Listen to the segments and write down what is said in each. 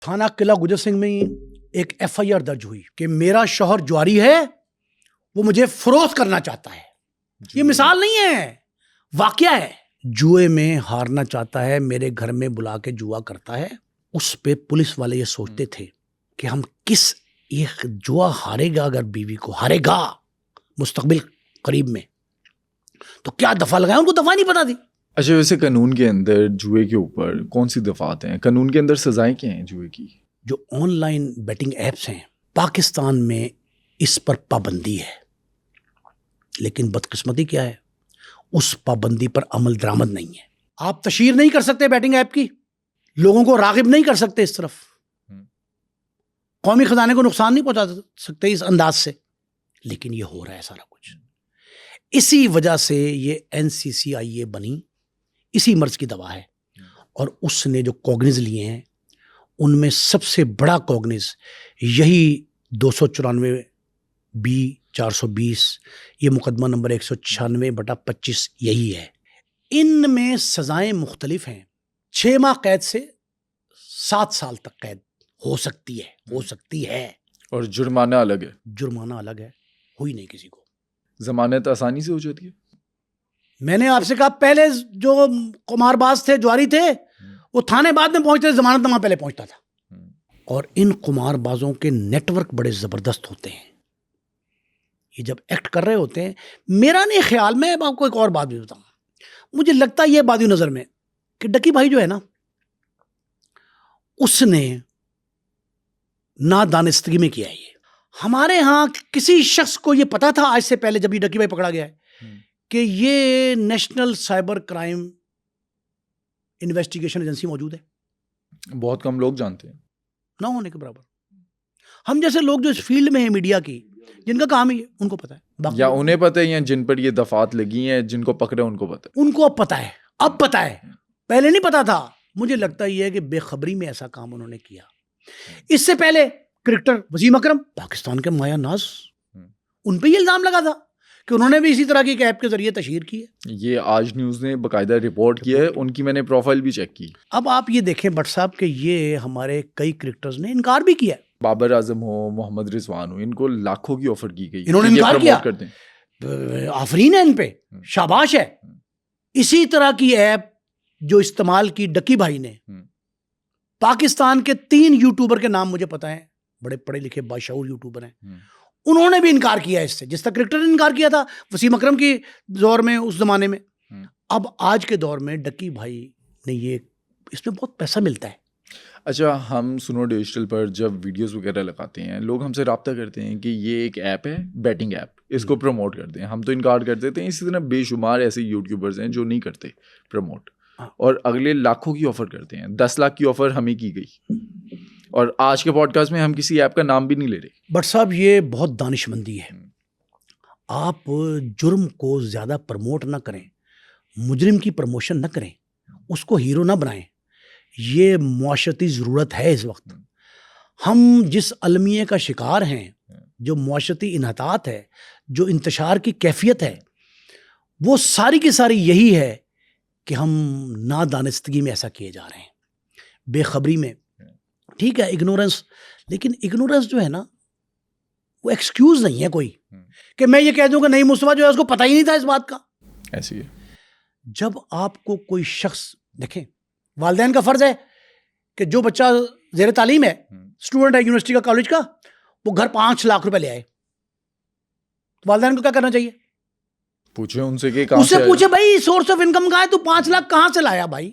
تھانہ قلعہ گجر سنگھ میں ایک FIR درج ہوئی کہ میرا شوہر جواری ہے, وہ مجھے فروخت کرنا چاہتا ہے. یہ مثال نہیں ہے, واقعہ ہے. جوئے میں ہارنا چاہتا ہے, میرے گھر میں بلا کے جوا کرتا ہے. اس پہ پولیس والے یہ سوچتے تھے کہ ہم کس یہ جوا ہارے گا, اگر بیوی کو ہارے گا مستقبل قریب میں تو کیا دفعہ لگائیں, ان کو دفعہ نہیں پتا تھی. اچھا, ویسے قانون کے اندر جوئے کے اوپر کون سی دفعات ہیں؟ قانون کے اندر سزائیں کیا ہیں جوئے کی؟ جو آن لائن بیٹنگ ایپس ہیں پاکستان میں اس پر پابندی ہے, لیکن بدقسمتی کیا ہے, اس پابندی پر عمل درآمد نہیں ہے. آپ تشہیر نہیں کر سکتے بیٹنگ ایپ کی, لوگوں کو راغب نہیں کر سکتے اس طرف, قومی خزانے کو نقصان نہیں پہنچا سکتے اس انداز سے, لیکن یہ ہو رہا ہے سارا کچھ. اسی وجہ سے یہ NCCIA بنی, اسی مرض کی دوا ہے. اور اس نے جو کوگنز لیے ہیں ان میں سب سے بڑا کوگنز یہی 294B420 یہ مقدمہ نمبر 196/25 یہی ہے. ان میں سزائیں مختلف ہیں, 6 ماہ قید سے 7 سال تک قید ہو سکتی ہے. اور جرمانہ الگ ہے. جرمانہ الگ ہے, ہوئی نہیں کسی کو. ضمانت آسانی سے ہو جاتی ہے. میں نے آپ سے کہا پہلے جو قمار باز تھے, جواری تھے, وہ تھانے بعد میں پہنچتے, ضمانت نامہ پہلے پہنچتا تھا. اور ان قمار بازوں کے نیٹ ورک بڑے زبردست ہوتے ہیں. یہ جب ایکٹ کر رہے ہوتے ہیں, میرا نہیں خیال, میں آپ کو ایک اور بات بھی بتاؤں, مجھے لگتا ہے یہ بادی نظر میں کہ ڈکی بھائی جو ہے نا, اس نے نادانستگی میں کیا ہے. یہ ہمارے ہاں کسی شخص کو یہ پتا تھا آج سے پہلے جب یہ ڈکی بھائی پکڑا گیا ہے کہ یہ national cyber crime investigation agency موجود ہے؟ بہت کم لوگ جانتے ہیں, نہ ہونے کے برابر. ہم جیسے لوگ جو اس فیلڈ میں ہیں میڈیا کی, جن کا کام ہی ہے, ان کو پتا ہے, یا انہیں پتہ ہے, یا جن پر یہ دفعات لگی ہیں, جن کو پکڑے ان کو پتہ ہے. ان کو اب پتا ہے, اب پتا ہے, پہلے نہیں پتا تھا. مجھے لگتا یہ ہے کہ بے خبری میں ایسا کام انہوں نے کیا. اس سے پہلے کرکٹر وسیم اکرم پاکستان کے مایہ ناز, ان پہ یہ الزام لگا تھا کہ انہوں نے بھی اسی طرح کی ایک ایپ کے ذریعے تشہیر کی ہے. یہ آج نیوز نے باقاعدہ رپورٹ کیا ہے, ان کی میں نے پروفائل بھی چیک کی. اب آپ یہ دیکھیں بٹ صاحب کہ یہ ہمارے کئی کرکٹرز نے انکار بھی کیا ہے. بابر اعظم ہو, محمد رضوان ہو, ان کو لاکھوں کی آفر کی گئی, انہوں نے انکار کیا. کرتے ہیں, آفرین ہے ان پہ, شاباش ہے. اسی طرح کی ایپ جو استعمال کی ڈکی بھائی نے, پاکستان کے 3 یوٹیوبر کے نام مجھے پتا ہیں, بڑے پڑھے لکھے باشعور یوٹیوبر ہیں, انہوں نے بھی انکار کیا اس سے, جس طرح کرکٹر نے انکار کیا تھا وسیم اکرم کی دور میں, اس زمانے میں. اب آج کے دور میں ڈکی بھائی نے یہ, اس میں بہت پیسہ ملتا ہے. اچھا, ہم سنو ڈیجیٹل پر جب ویڈیوز وغیرہ لگاتے ہیں, لوگ ہم سے رابطہ کرتے ہیں کہ یہ ایک ایپ ہے, بیٹنگ ایپ, اس کو پروموٹ کرتے ہیں. ہم تو انکار کر دیتے ہیں. اسی طرح بے شمار ایسے یوٹیوبرز ہیں جو نہیں کرتے پروموٹ, اور اگلے لاکھوں کی آفر کرتے ہیں. 10 لاکھ کی آفر ہمیں کی گئی, اور آج کے پوڈ کاسٹ میں ہم کسی ایپ کا نام بھی نہیں لے رہے. بٹ صاحب یہ بہت دانش مندی ہے. آپ جرم کو زیادہ پروموٹ نہ کریں, مجرم کی پروموشن نہ کریں, اس کو ہیرو نہ بنائیں. یہ معاشرتی ضرورت ہے اس وقت. ہم جس المیے کا شکار ہیں, جو معاشرتی انحطاط ہے, جو انتشار کی کیفیت ہے, وہ ساری کی ساری یہی ہے کہ ہم نادانستگی میں ایسا کیے جا رہے ہیں, بے خبری میں. ٹھیک ہے اگنورنس, لیکن اگنورنس جو ہے نا وہ ایکسکیوز نہیں ہے کوئی کہ میں یہ کہہ دوں کہ نہیں مصطفیٰ جو ہے اس کو پتہ ہی نہیں تھا اس بات کا. ایسی ہے. جب آپ کو کوئی شخص, دیکھیں والدین کا فرض ہے کہ جو بچہ زیر تعلیم ہے, اسٹوڈنٹ ہے یونیورسٹی کا, کالج کا, وہ گھر 5 لاکھ روپے لے آئے, والدین کو کیا کرنا چاہیے؟ پوچھیں ان سے کہ اس سے پوچھے بھائی سورس آف انکم کا ہے, تو 5 لاکھ کہاں سے لایا بھائی,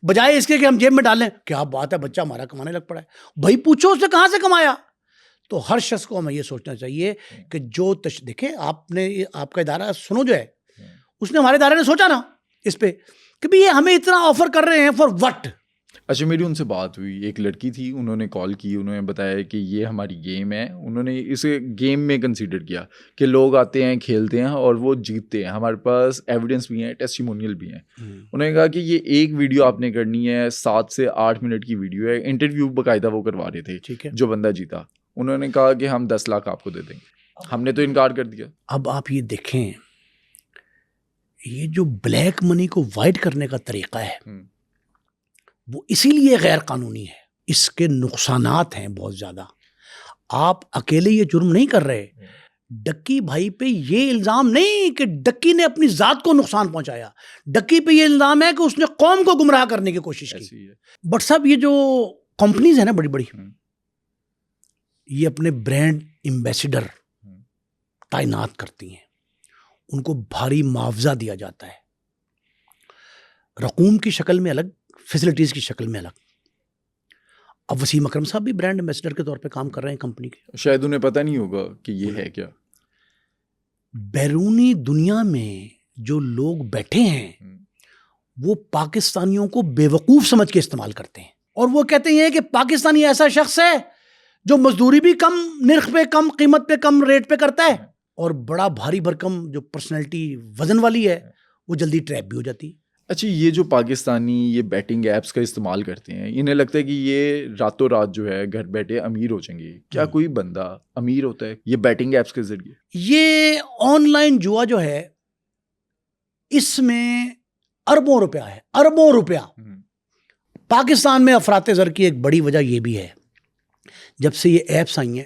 بجائے اس کے کہ ہم جیب میں ڈال لیں. کیا بات ہے, بچہ ہمارا کمانے لگ پڑا ہے. بھائی پوچھو اس سے کہاں سے کمایا. تو ہر شخص کو ہمیں یہ سوچنا چاہیے کہ جو دیکھیں آپ نے, آپ کا ادارہ سنو جو ہے, اس نے, ہمارے ادارے نے سوچا نا اس پہ کہ بھی یہ ہمیں اتنا آفر کر رہے ہیں فار وٹ. اچھا, میری ان سے بات ہوئی, ایک لڑکی تھی, انہوں نے کال کی, انہوں نے بتایا کہ یہ ہماری گیم ہے. انہوں نے اسے گیم میں کنسیڈر کیا کہ لوگ آتے ہیں, کھیلتے ہیں اور وہ جیتتے ہیں. ہمارے پاس ایویڈنس بھی ہیں, ٹیسٹیمونیل بھی ہیں. انہوں نے کہا کہ یہ ایک ویڈیو آپ نے کرنی ہے, 7 سے 8 منٹ کی ویڈیو ہے. انٹرویو باقاعدہ وہ کروا رہے تھے جو بندہ جیتا. انہوں نے کہا کہ ہم 10 لاکھ آپ کو دے دیں گے. ہم نے تو انکار کر دیا. اب آپ یہ دیکھیں, یہ جو بلیک منی کو وائٹ کرنے کا طریقہ ہے وہ اسی لیے غیر قانونی ہے. اس کے نقصانات ہیں بہت زیادہ. آپ اکیلے یہ جرم نہیں کر رہے. ڈکی بھائی پہ یہ الزام نہیں کہ ڈکی نے اپنی ذات کو نقصان پہنچایا. ڈکی پہ یہ الزام ہے کہ اس نے قوم کو گمراہ کرنے کی کوشش کی. بٹ صاحب یہ جو کمپنیز ہیں نا بڑی بڑی, یہ اپنے برانڈ ایمبیسڈر تعینات کرتی ہیں. ان کو بھاری معاوضہ دیا جاتا ہے, رقوم کی شکل میں الگ, فیسلٹیز کی شکل میں الگ. اب وسیم اکرم صاحب بھی برانڈ ایمبیسڈر کے طور پہ کام کر رہے ہیں کمپنی کے. شاید انہیں پتہ نہیں ہوگا کہ یہ ہے کیا. بیرونی دنیا میں جو لوگ بیٹھے ہیں وہ پاکستانیوں کو بے وقوف سمجھ کے استعمال کرتے ہیں, اور وہ کہتے ہیں کہ پاکستانی ایسا شخص ہے جو مزدوری بھی کم نرخ پہ, کم قیمت پہ, کم ریٹ پہ کرتا ہے, اور بڑا بھاری بھرکم جو پرسنالٹی وزن والی ہے وہ جلدی ٹریپ بھی ہو جاتی. اچھا, یہ جو پاکستانی یہ بیٹنگ ایپس کا استعمال کرتے ہیں, انہیں لگتا ہے کہ یہ راتوں رات جو ہے گھر بیٹھے امیر ہو جائیں گے. کیا کوئی بندہ امیر ہوتا ہے یہ بیٹنگ ایپس کے ذریعے؟ یہ آن لائن جوا جو ہے اس میں اربوں روپیہ ہے, اربوں روپیہ. پاکستان میں افراط زر کی ایک بڑی وجہ یہ بھی ہے, جب سے یہ ایپس آئی ہیں,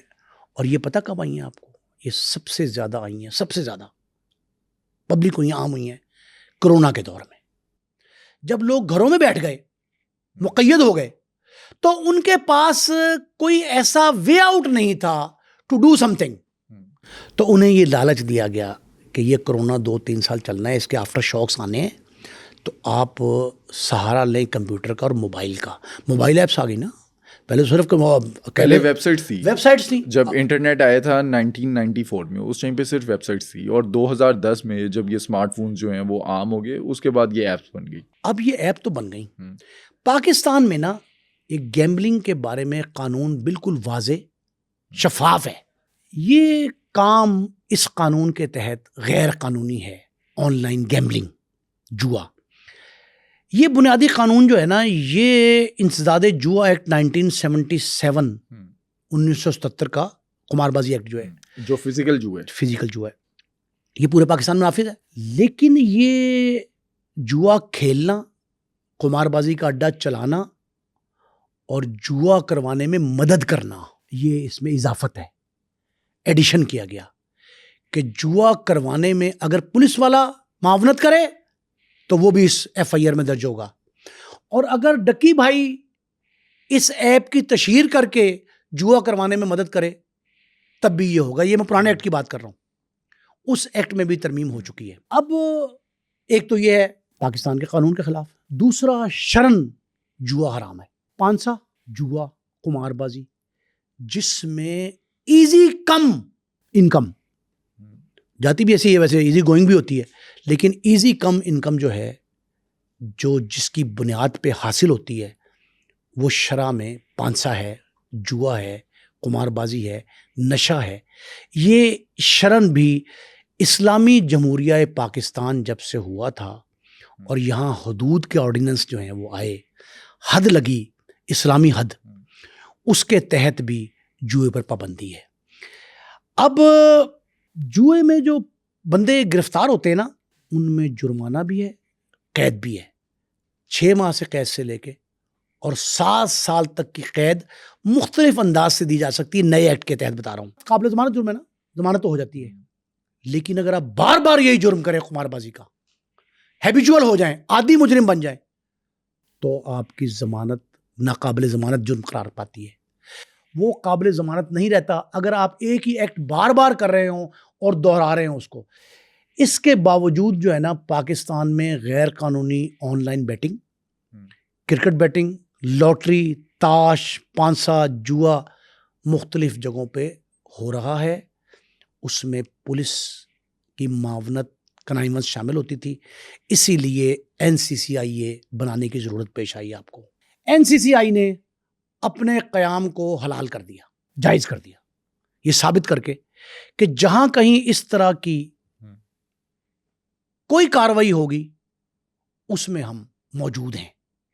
اور یہ پتہ کب آئی ہیں آپ کو, یہ سب سے زیادہ آئی ہیں, سب سے زیادہ پبلک ہوئی ہیں, عام ہوئی ہیں کرونا کے دور میں. جب لوگ گھروں میں بیٹھ گئے, مقید ہو گئے, تو ان کے پاس کوئی ایسا وے آؤٹ نہیں تھا ٹو ڈو سم تھنگ. تو انہیں یہ لالچ دیا گیا کہ یہ کرونا 2-3 سال چلنا ہے, اس کے آفٹر شاکس آنے ہیں, تو آپ سہارا لیں کمپیوٹر کا اور موبائل کا. موبائل ایپس آ گئی نا, پہلے صرف پہلے ویب سائٹس تھی. جب انٹرنیٹ آیا تھا 1994 میں, اس ٹائم پہ صرف ویب سائٹس تھی, اور 2010 میں جب یہ اسمارٹ فونز جو ہیں وہ عام ہو گئے, اس کے بعد یہ ایپس بن گئی. اب یہ ایپ تو بن گئی. پاکستان میں نا ایک گیمبلنگ کے بارے میں قانون بالکل واضح شفاف ہے. یہ کام اس قانون کے تحت غیر قانونی ہے, آن لائن گیمبلنگ, جوا. یہ بنیادی قانون جو ہے نا, یہ انسداد جوا ایکٹ 1977 1977 کا قمار بازی ایکٹ جو ہے, جو فزیکل جو ہے, یہ پورے پاکستان میں نافذ ہے. لیکن یہ جوا کھیلنا, قمار بازی کا اڈا چلانا اور جوا کروانے میں مدد کرنا, یہ اس میں اضافت ہے, ایڈیشن کیا گیا کہ جوا کروانے میں اگر پولیس والا معاونت کرے تو وہ بھی اس ایف آئی آر میں درج ہوگا, اور اگر ڈکی بھائی اس ایپ کی تشہیر کر کے جوا کروانے میں مدد کرے تب بھی یہ ہوگا. یہ میں پرانے ایکٹ کی بات کر رہا ہوں, اس ایکٹ میں بھی ترمیم ہو چکی ہے. اب ایک تو یہ ہے پاکستان کے قانون کے خلاف, دوسرا شرن جوا حرام ہے. پانسا جوا, قمار بازی, جس میں ایزی کم انکم جاتی بھی ایسی ہے, ویسے ایزی گوئنگ بھی ہوتی ہے, لیکن ایزی کم انکم جو ہے, جو جس کی بنیاد پہ حاصل ہوتی ہے, وہ شرع میں پانسا ہے, جوا ہے, قمار بازی ہے, نشہ ہے. یہ شرن بھی اسلامی جمہوریہ پاکستان جب سے ہوا تھا اور یہاں حدود کے آرڈیننس جو ہیں وہ آئے, حد لگی, اسلامی حد, اس کے تحت بھی جوئے پر پابندی ہے. اب جوئے میں جو بندے گرفتار ہوتے ہیں نا, ان میں جرمانہ بھی ہے, قید بھی ہے. 6 ماہ سے قید سے لے کے اور 7 سال تک کی قید مختلف انداز سے دی جا سکتی ہے. نئے ایکٹ کے تحت بتا رہا ہوں. قابل ضمانت جرم ہے نا, ضمانت تو ہو جاتی ہے, لیکن اگر آپ بار بار یہی جرم کریں قمار بازی کا, ہیبیچول ہو جائیں, عادی مجرم بن جائیں, تو آپ کی ضمانت ناقابل ضمانت جرم قرار پاتی ہے. وہ قابل ضمانت نہیں رہتا اگر آپ ایک ہی ایکٹ بار بار کر رہے ہوں اور دہرا رہے ہوں اس کو. اس کے باوجود جو ہے نا, پاکستان میں غیر قانونی on line batting, cricket batting, lottery, تاش, پانسا, جوا مختلف جگہوں پہ ہو رہا ہے. اس میں پولیس کی معاونت کنائنس شامل ہوتی تھی, اسی لیے NCCI بنانے کی ضرورت پیش آئی آپ کو. NCCI نے اپنے قیام کو حلال کر دیا, جائز کر دیا, یہ ثابت کر کے کہ جہاں کہیں اس طرح کی کوئی کاروائی ہوگی اس میں ہم موجود ہیں.